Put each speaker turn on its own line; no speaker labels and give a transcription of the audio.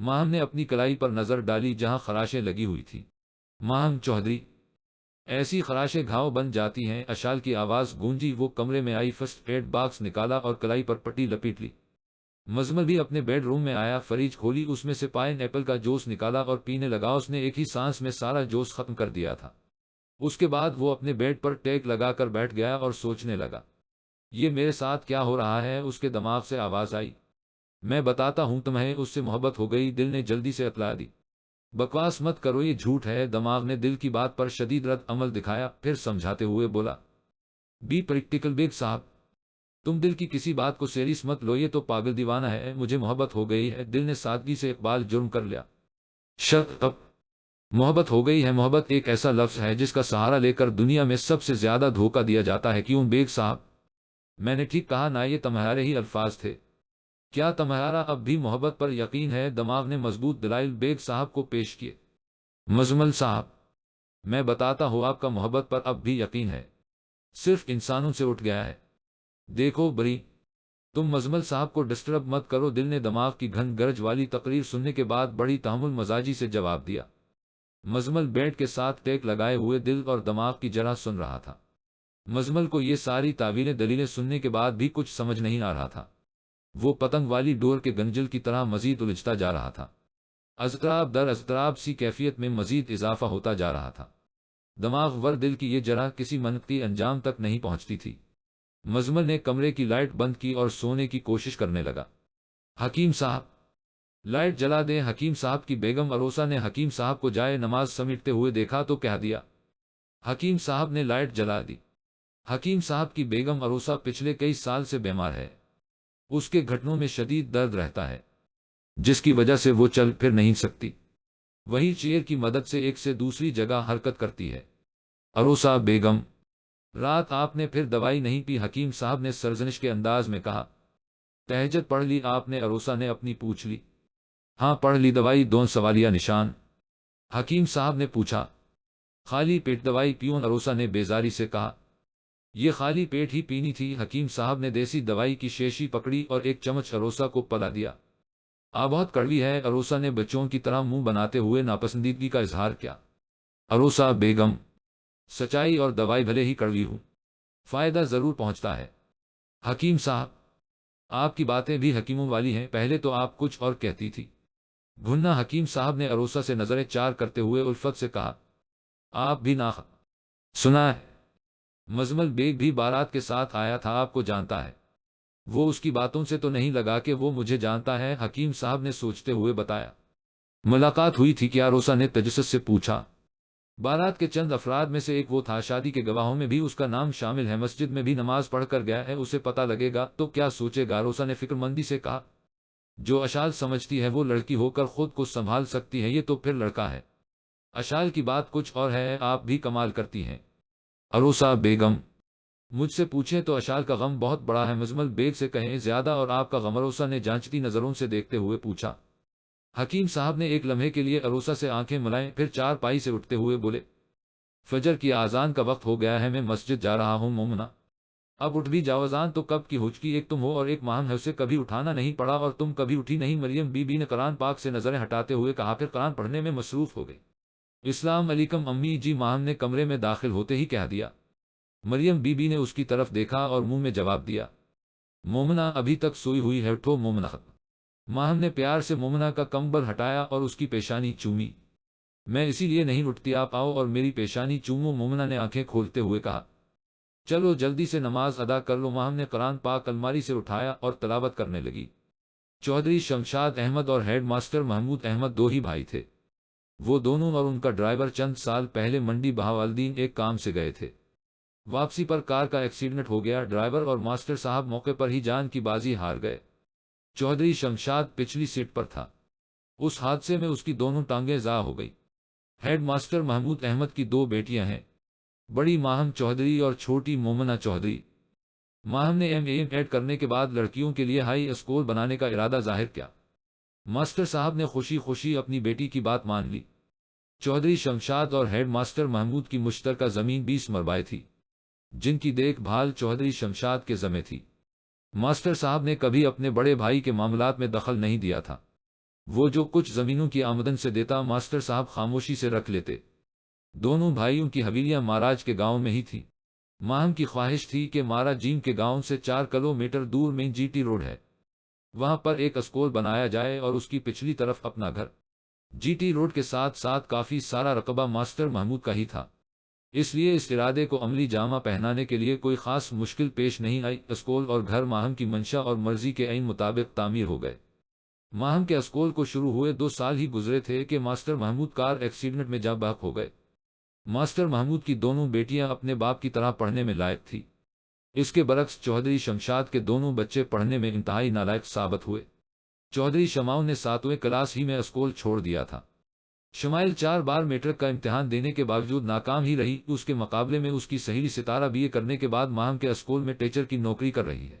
ماہم نے اپنی کلائی پر نظر ڈالی جہاں خراشیں لگی ہوئی تھیں۔ ماہم چودھری، ایسی خراشیں گھاؤ بن جاتی ہیں۔ اشال کی آواز گونجی، وہ کمرے میں آئی، فرسٹ ایڈ باکس نکالا اور کلائی پر پٹی لپیٹ لی۔ مزمل بھی اپنے بیڈ روم میں آیا، فریج کھولی، اس میں سے پائن ایپل کا جوس نکالا اور پینے لگا۔ اس نے ایک ہی سانس میں سارا جوس ختم کر دیا تھا۔ اس کے بعد وہ اپنے بیڈ پر ٹیک لگا کر بیٹھ گیا اور سوچنے لگا، یہ میرے ساتھ کیا ہو رہا ہے؟ اس کے دماغ سے آواز آئی، میں بتاتا ہوں تمہیں، اس سے محبت ہو گئی۔ دل نے جلدی سے اطلاع دی، بکواس مت کرو، یہ جھوٹ ہے۔ دماغ نے دل کی بات پر شدید رد عمل دکھایا، پھر سمجھاتے ہوئے بولا، بی پریکٹیکل بیگ صاحب، تم دل کی کسی بات کو سیریس مت لو، یہ تو پاگل دیوانہ ہے، مجھے محبت ہو گئی ہے۔ دل نے سادگی سے اقبال جرم کر لیا، شٹ اپ، محبت ہو گئی ہے؟ محبت ایک ایسا لفظ ہے جس کا سہارا لے کر دنیا میں سب سے زیادہ دھوکہ دیا جاتا ہے۔ کیوں بیگ صاحب؟ میں نے ٹھیک کہا نا، یہ تمہارے ہی الفاظ تھے۔ کیا تمہارا اب بھی محبت پر یقین ہے؟ دماغ نے مضبوط دلائل بیگ صاحب کو پیش کیے۔ مزمل صاحب، میں بتاتا ہوں، آپ کا محبت پر اب بھی یقین ہے، صرف انسانوں سے اٹھ گیا ہے۔ دیکھو بری، تم مزمل صاحب کو ڈسٹرب مت کرو۔ دل نے دماغ کی گھن گرج والی تقریر سننے کے بعد بڑی تحمل مزاجی سے جواب دیا۔ مزمل بیڈ کے ساتھ ٹیک لگائے ہوئے دل اور دماغ کی جرح سن رہا تھا۔ مزمل کو یہ ساری تعویلیں دلیلیں سننے کے بعد بھی کچھ سمجھ نہیں آ رہا تھا۔ وہ پتنگ والی ڈور کے گنجل کی طرح مزید الجھتا جا رہا تھا۔ اضطراب در اضطراب سی کیفیت میں مزید اضافہ ہوتا جا رہا تھا۔ دماغ ور دل کی یہ جرح کسی منطقی انجام تک نہیں پہنچتی تھی۔ مزمل نے کمرے کی لائٹ بند کی اور سونے کی کوشش کرنے لگا۔ حکیم صاحب، لائٹ جلا دیں۔ حکیم صاحب کی بیگم اروسا نے حکیم صاحب کو جائے نماز سمیٹتے ہوئے دیکھا تو کہہ دیا۔ حکیم صاحب نے لائٹ جلا دی۔ حکیم صاحب کی بیگم اروسا پچھلے کئی سال سے بیمار ہے، اس کے گھٹنوں میں شدید درد رہتا ہے، جس کی وجہ سے وہ چل پھر نہیں سکتی، وہی چیئر کی مدد سے ایک سے دوسری جگہ حرکت کرتی ہے۔ اروسا بیگم، رات آپ نے پھر دوائی نہیں پی؟ حکیم صاحب نے سرزنش کے انداز میں کہا۔ تہجد پڑھ لی آپ نے؟ اروسا نے اپنی پوچھ لی۔ ہاں پڑھ لی۔ دوائی دون؟ سوالیہ نشان حکیم صاحب نے پوچھا۔ خالی پیٹ دوائی پیوں؟ اروسا نے بیزاری سے کہا۔ یہ خالی پیٹ ہی پینی تھی۔ حکیم صاحب نے دیسی دوائی کی شیشی پکڑی اور ایک چمچ اروسا کو پلا دیا۔ بہت کڑوی ہے، اروسا نے بچوں کی طرح منہ بناتے ہوئے ناپسندیدگی کا اظہار کیا۔ اروسا بیگم، سچائی اور دوائی بھلے ہی کڑوی ہوں، فائدہ ضرور پہنچتا ہے۔ حکیم صاحب، آپ کی باتیں بھی حکیموں والی ہیں، پہلے تو آپ کچھ اور کہتی تھی۔ گھننا حکیم صاحب نے اروسا سے نظریں چار کرتے ہوئے الفت سے کہا، آپ بھی نہ سنا ہے؟ مزمل بیگ بھی بارات کے ساتھ آیا تھا، آپ کو جانتا ہے۔ وہ اس کی باتوں سے تو نہیں لگا کہ وہ مجھے جانتا ہے، حکیم صاحب نے سوچتے ہوئے بتایا۔ ملاقات ہوئی تھی کیا؟ اروسا نے تجسس سے پوچھا۔ بارات کے چند افراد میں سے ایک وہ تھا، شادی کے گواہوں میں بھی اس کا نام شامل ہے، مسجد میں بھی نماز پڑھ کر گیا ہے، اسے پتہ لگے گا تو کیا سوچے گا؟ اروسا نے فکر مندی سے کہا۔ جو اشال سمجھتی ہے وہ لڑکی ہو کر خود کو سنبھال سکتی ہے، یہ تو پھر لڑکا ہے۔ اشال کی بات کچھ اور ہے، آپ بھی کمال کرتی ہیں۔ اروسا بیگم، مجھ سے پوچھیں تو اشال کا غم بہت بڑا ہے، مزمل بیگ سے کہیں زیادہ، اور آپ کا غم؟ اروسا نے جانچتی نظروں سے دیکھتے ہوئے پوچھا۔ حکیم صاحب نے ایک لمحے کے لیے اروسا سے آنکھیں ملائیں، پھر چار پائی سے اٹھتے ہوئے بولے، فجر کی آذان کا وقت ہو گیا ہے، میں مسجد جا رہا ہوں مومنا۔ اب اٹھ بھی جاؤ، اذان تو کب کی ہو چکی، ایک تم ہو اور ایک ماہم ہے، اسے کبھی اٹھانا نہیں پڑا اور تم کبھی اٹھی نہیں۔ مریم بی بی نے قرآن پاک سے نظریں ہٹاتے ہوئے کہا، پھر قرآن پڑھنے میں مصروف ہو گئی۔ السلام علیکم امی جی، ماہم نے کمرے میں داخل ہوتے ہی کہہ دیا۔ مریم بی بی نے اس کی طرف دیکھا اور منہ میں جواب دیا، مومنا ابھی تک سوئی ہوئی ہے، اٹھو مومنا۔ ماہم نے پیار سے مومنا کا کمبل ہٹایا اور اس کی پیشانی چومی۔ میں اسی لیے نہیں اٹھتی، آپ آؤ اور میری پیشانی چومو، مومنا نے آنکھیں کھولتے ہوئے کہا۔ چلو جلدی سے نماز ادا کر لو۔ ماہم نے قرآن پاک الماری سے اٹھایا اور تلاوت کرنے لگی۔ چودھری شمشاد احمد اور ہیڈ ماسٹر محمود احمد دو ہی بھائی تھے۔ وہ دونوں اور ان کا ڈرائیور چند سال پہلے منڈی بہاولدین ایک کام سے گئے تھے۔ واپسی پر کار کا ایکسیڈنٹ ہو گیا، ڈرائیور اور ماسٹر صاحب موقع پر ہی جان کی بازی ہار گئے۔ چودھری شمشاد پچھلی سیٹ پر تھا، اس حادثے میں اس کی دونوں ٹانگیں ضائع ہو گئی۔ ہیڈ ماسٹر محمود احمد کی دو بیٹیاں ہیں، بڑی ماہم چودھری اور چھوٹی مومنا چودھری۔ ماہم نے ایم اے ایڈ کرنے کے بعد لڑکیوں کے لیے ہائی اسکول بنانے کا ارادہ ظاہر کیا۔ ماسٹر صاحب نے خوشی خوشی اپنی بیٹی کی بات مان لی۔ چودھری شمشاد اور ہیڈ ماسٹر محمود کی مشترکہ زمین 20 مربع تھی، جن کی دیکھ بھال چودھری شمشاد کے ذمہ تھی۔ ماسٹر صاحب نے کبھی اپنے بڑے بھائی کے معاملات میں دخل نہیں دیا تھا، وہ جو کچھ زمینوں کی آمدن سے دیتا ماسٹر صاحب خاموشی سے رکھ لیتے۔ دونوں بھائیوں کی حویلیاں مہاراج کے گاؤں میں ہی تھیں۔ ماہم کی خواہش تھی کہ مارا جیم کے گاؤں سے 4 کلومیٹر دور میں جی ٹی روڈ ہے، وہاں پر ایک اسکول بنایا جائے اور اس کی پچھلی طرف اپنا گھر۔ جی ٹی روڈ کے ساتھ ساتھ کافی سارا رقبہ ماسٹر محمود کا ہی تھا، اس لیے اس ارادے کو عملی جامہ پہنانے کے لیے کوئی خاص مشکل پیش نہیں آئی۔ اسکول اور گھر ماہم کی منشا اور مرضی کے عین مطابق تعمیر ہو گئے۔ ماہم کے اسکول کو شروع ہوئے 2 سال ہی گزرے تھے کہ ماسٹر محمود کار ایکسیڈنٹ میں جاں بحق ہو گئے۔ ماسٹر محمود کی دونوں بیٹیاں اپنے باپ کی طرح پڑھنے میں لائق تھی، اس کے برعکس چودھری شمشاد کے دونوں بچے پڑھنے میں انتہائی نالائق ثابت ہوئے۔ چودھری شماؤں نے 7ویں کلاس ہی میں اسکول چھوڑ دیا تھا۔ شمائل 4 بار میٹرک کا امتحان دینے کے باوجود ناکام ہی رہی، اس کے مقابلے میں اس کی سہیلی ستارہ BA کرنے کے بعد ماہم کے اسکول میں ٹیچر کی نوکری کر رہی ہے۔